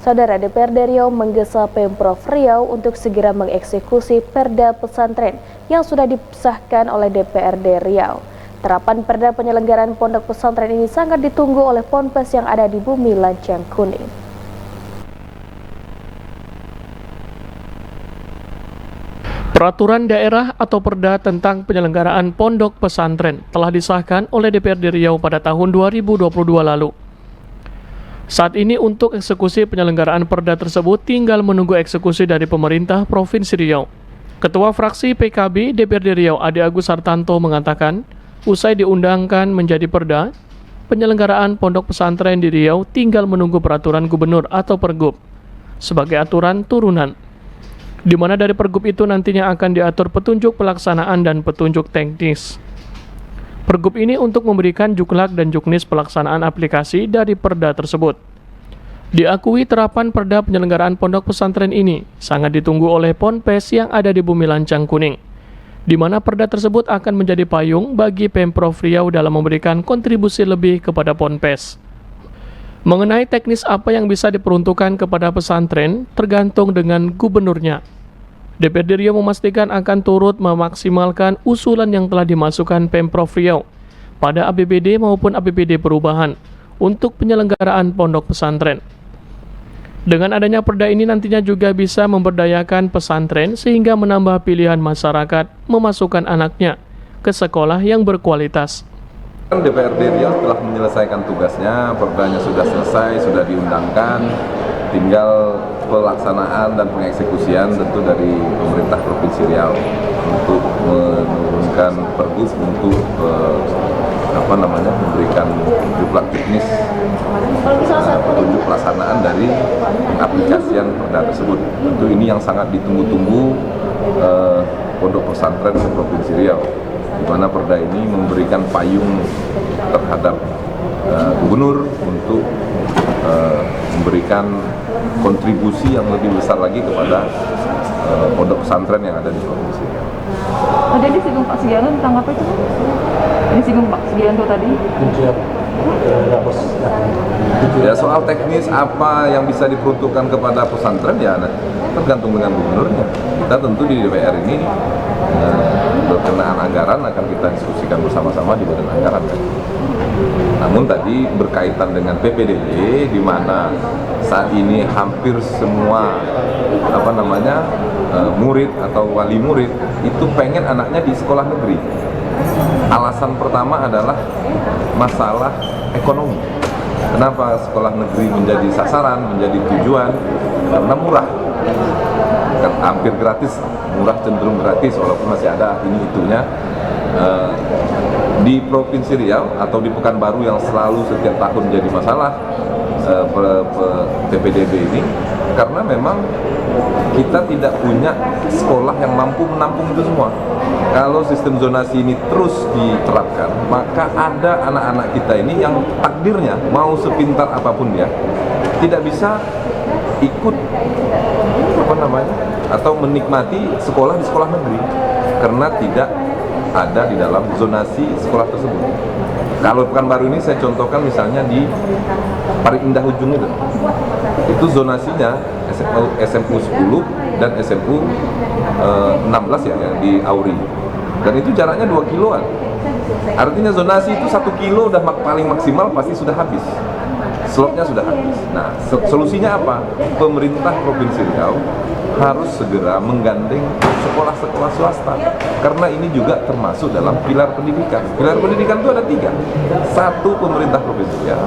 Saudara, DPRD Riau menggesa Pemprov Riau untuk segera mengeksekusi Perda Pesantren yang sudah disahkan oleh DPRD Riau. Terapan Perda penyelenggaraan pondok pesantren ini sangat ditunggu oleh ponpes yang ada di Bumi Lancang Kuning. Peraturan daerah atau Perda tentang penyelenggaraan pondok pesantren telah disahkan oleh DPRD Riau pada tahun 2022 lalu. Saat ini untuk eksekusi penyelenggaraan Perda tersebut tinggal menunggu eksekusi dari pemerintah Provinsi Riau. Ketua Fraksi PKB DPRD Riau Ade Agus Hartanto mengatakan, usai diundangkan menjadi Perda, penyelenggaraan pondok pesantren di Riau tinggal menunggu peraturan gubernur atau Pergub sebagai aturan turunan, di mana dari Pergub itu nantinya akan diatur petunjuk pelaksanaan dan petunjuk teknis. Pergub ini untuk memberikan juklak dan juknis pelaksanaan aplikasi dari Perda tersebut. Diakui terapan Perda penyelenggaraan pondok pesantren ini sangat ditunggu oleh ponpes yang ada di Bumi Lancang Kuning, di mana Perda tersebut akan menjadi payung bagi Pemprov Riau dalam memberikan kontribusi lebih kepada ponpes. Mengenai teknis apa yang bisa diperuntukkan kepada pesantren tergantung dengan gubernurnya. DPRD Riau memastikan akan turut memaksimalkan usulan yang telah dimasukkan Pemprov Riau pada APBD maupun APBD perubahan untuk penyelenggaraan pondok pesantren. Dengan adanya Perda ini nantinya juga bisa memberdayakan pesantren sehingga menambah pilihan masyarakat memasukkan anaknya ke sekolah yang berkualitas. DPRD Riau telah menyelesaikan tugasnya, Perdanya sudah selesai, sudah diundangkan, tinggal pelaksanaan dan pengeksekusian tentu dari pemerintah Provinsi Riau untuk menurunkan Pergub untuk memberikan juklak teknis petunjuk pelaksanaan dari pengaplikasian Perda tersebut. Tentu ini yang sangat ditunggu-tunggu pondok pesantren di Provinsi Riau, di mana Perda ini memberikan payung terhadap gubernur untuk memberikan kontribusi yang lebih besar lagi kepada pondok pesantren yang ada di provinsi. Tadi disinggung Pak Sugianto tentang apa itu? Disinggung Pak Sugianto tadi? Ya, soal teknis apa yang bisa diperuntukkan kepada pesantren ya tergantung dengan gubernurnya. Kita tentu di DPR ini berkenaan anggaran akan kita diskusikan bersama-sama di badan anggaran. Namun tadi berkaitan dengan PPDB, di mana saat ini hampir semua murid atau wali murid itu pengen anaknya di sekolah negeri. Alasan pertama adalah masalah ekonomi. Kenapa sekolah negeri menjadi sasaran, menjadi tujuan? Karena murah, kan hampir gratis, murah cenderung gratis walaupun masih ada ini itunya. Di Provinsi Riau atau di Pekanbaru yang selalu setiap tahun jadi masalah PPDB ini, karena memang kita tidak punya sekolah yang mampu menampung itu semua. Kalau sistem zonasi ini terus diterapkan, maka ada anak-anak kita ini yang takdirnya mau sepintar apapun dia tidak bisa ikut atau menikmati sekolah di sekolah negeri karena tidak ada di dalam zonasi sekolah tersebut. Kalau Pekanbaru ini saya contohkan misalnya di Parit Indah Ujung itu zonasinya SMU 10 dan SMU 16 ya di Auri, dan itu jaraknya 2 kiloan. Artinya zonasi itu 1 kilo udah paling maksimal pasti sudah habis, slotnya sudah habis. Nah, solusinya apa? Pemerintah Provinsi Riau harus segera menggandeng sekolah-sekolah swasta, karena ini juga termasuk dalam pilar pendidikan. Pilar pendidikan itu ada 3. 1 pemerintah provinsi ya,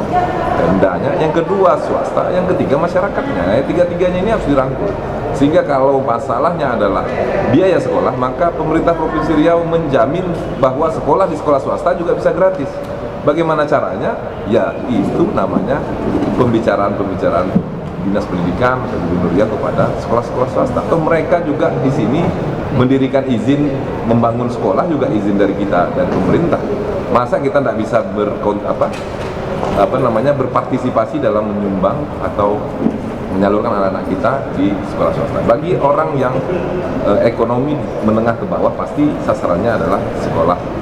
Pemdanya, yang kedua swasta, yang ketiga masyarakatnya. Tiga-tiganya ini harus dirangkul. Sehingga kalau masalahnya adalah biaya sekolah, maka pemerintah Provinsi Riau menjamin bahwa sekolah di sekolah swasta juga bisa gratis. Bagaimana caranya? Ya itu namanya pembicaraan Dinas Pendidikan dan Gubernur Riau kepada sekolah-sekolah swasta. Atau mereka juga di sini mendirikan izin membangun sekolah juga izin dari kita dan pemerintah. Masa kita tidak bisa berpartisipasi dalam menyumbang atau menyalurkan anak-anak kita di sekolah swasta. Bagi orang yang ekonomi menengah ke bawah pasti sasarannya adalah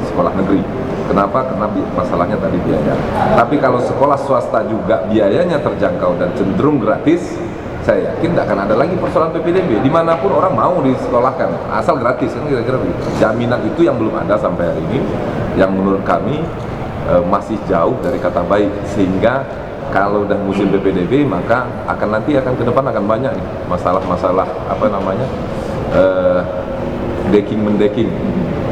sekolah negeri. Kenapa? Karena masalahnya tadi biaya. Tapi kalau sekolah swasta juga biayanya terjangkau dan cenderung gratis, saya yakin tidak akan ada lagi persoalan PPDB. Dimanapun orang mau disekolahkan, asal gratis kan kira-kira begitu. Jaminan itu yang belum ada sampai hari ini, yang menurut kami masih jauh dari kata baik. Sehingga kalau udah musim PPDB maka nanti ke depan akan banyak nih masalah-masalah decking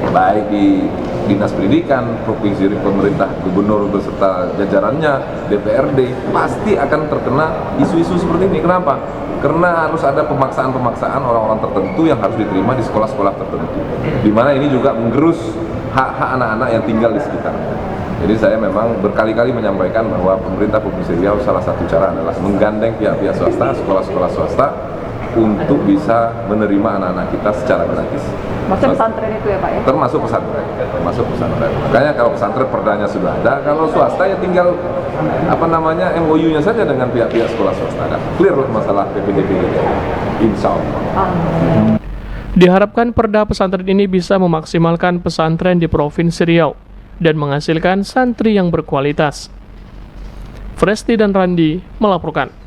baik di Dinas Pendidikan, Provinsi, pemerintah, gubernur beserta jajarannya, DPRD, pasti akan terkena isu-isu seperti ini. Kenapa? Karena harus ada pemaksaan-pemaksaan orang-orang tertentu yang harus diterima di sekolah-sekolah tertentu, di mana ini juga menggerus hak-hak anak-anak yang tinggal di sekitar. Jadi saya memang berkali-kali menyampaikan bahwa pemerintah Provinsi Riau salah satu cara adalah menggandeng pihak-pihak swasta, sekolah-sekolah swasta, untuk bisa menerima anak-anak kita secara gratis. Maksudnya pesantren itu ya Pak ya? Termasuk pesantren. Makanya kalau pesantren perdanya sudah ada, kalau swasta ya tinggal MOU-nya saja dengan pihak-pihak sekolah swasta. Clear loh masalah PPDB ini. Insya Allah. Diharapkan perda pesantren ini bisa memaksimalkan pesantren di Provinsi Riau dan menghasilkan santri yang berkualitas. Fresti dan Randi melaporkan.